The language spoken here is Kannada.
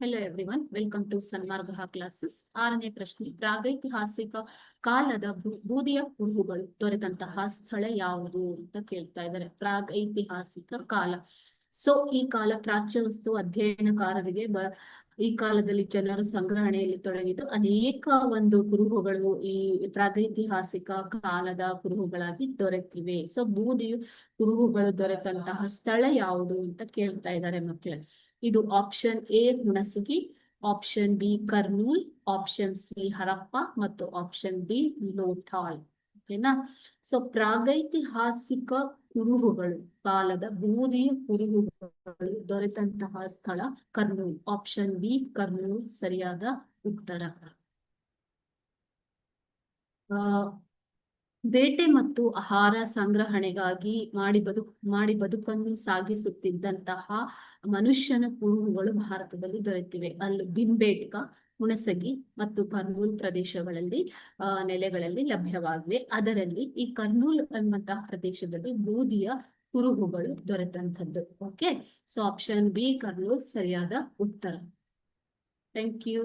Hello everyone, welcome to Sanmarga classes. 6ನೇ ಪ್ರಶ್ನೆ, ಪ್ರಾಗೈತಿಹಾಸಿಕ ಕಾಲದ ಬೂದಿಯ ಕುರುಹುಗಳು ದೊರೆತಂತಹ ಸ್ಥಳ ಯಾವುದು ಅಂತ ಕೇಳ್ತಾ ಇದ್ದಾರೆ. ಪ್ರಾಗೈತಿಹಾಸಿಕ ಕಾಲ. ಸೊ ಈ ಕಾಲ ಪ್ರಾಚ್ಯ ವಸ್ತು ಅಧ್ಯಯನಕಾರರಿಗೆ ಈ ಕಾಲದಲ್ಲಿ ಜನರು ಸಂಗ್ರಹಣೆಯಲ್ಲಿ ತೊಡಗಿದ್ದು ಅನೇಕ ಒಂದು ಕುರುಹುಗಳು ಈ ಪ್ರಾಗೈತಿಹಾಸಿಕ ಕಾಲದ ಕುರುಹುಗಳಾಗಿ ದೊರೆತಿವೆ. ಸೊ ಬೂದಿಯು ಕುರುಹುಗಳು ದೊರೆತಂತಹ ಸ್ಥಳ ಯಾವುದು ಅಂತ ಕೇಳ್ತಾ ಇದ್ದಾರೆ ಮಕ್ಕಳು. ಇದು option A Hunasagi, option B Kurnool, option C Harappa ಮತ್ತು ಆಪ್ಷನ್ ಡಿ ಲೋಥಾಳ್. ಓಕೆನಾ? ಸೊ ಪ್ರಾಗೈತಿಹಾಸಿಕ ಕುರುಹುಗಳು, ಕಾಲದ ಬೂದಿಯ ಕುರುಹುಗಳು ದೊರೆತಂತಹ ಸ್ಥಳ ಕರ್ನೂಲ್. ಆಪ್ಷನ್ ಬಿ ಕರ್ನೂಲ್ ಸರಿಯಾದ ಉತ್ತರ. ಬೇಟೆ ಮತ್ತು ಆಹಾರ ಸಂಗ್ರಹಣೆಗಾಗಿ ಮಾಡಿ ಬದುಕನ್ನು ಸಾಗಿಸುತ್ತಿದ್ದಂತಹ ಮನುಷ್ಯನ ಕುರುಹುಗಳು ಭಾರತದಲ್ಲಿ ದೊರೆತಿವೆ. ಅಲ್ಲಿ ಭಿಂಬೇಟ್ಕ, ಹುಣಸಗಿ ಮತ್ತು ಕರ್ನೂಲ್ ಪ್ರದೇಶಗಳಲ್ಲಿ ನೆಲೆಗಳಲ್ಲಿ ಲಭ್ಯವಾಗಿವೆ. ಅದರಲ್ಲಿ ಈ ಕರ್ನೂಲ್ ಎಂಬಂತಹ ಪ್ರದೇಶದಲ್ಲಿ ಬೂದಿಯ ಕುರುಹುಗಳು ದೊರೆತಂಥದ್ದು. Okay, so option B Kurnool ಸರಿಯಾದ ಉತ್ತರ. Thank you.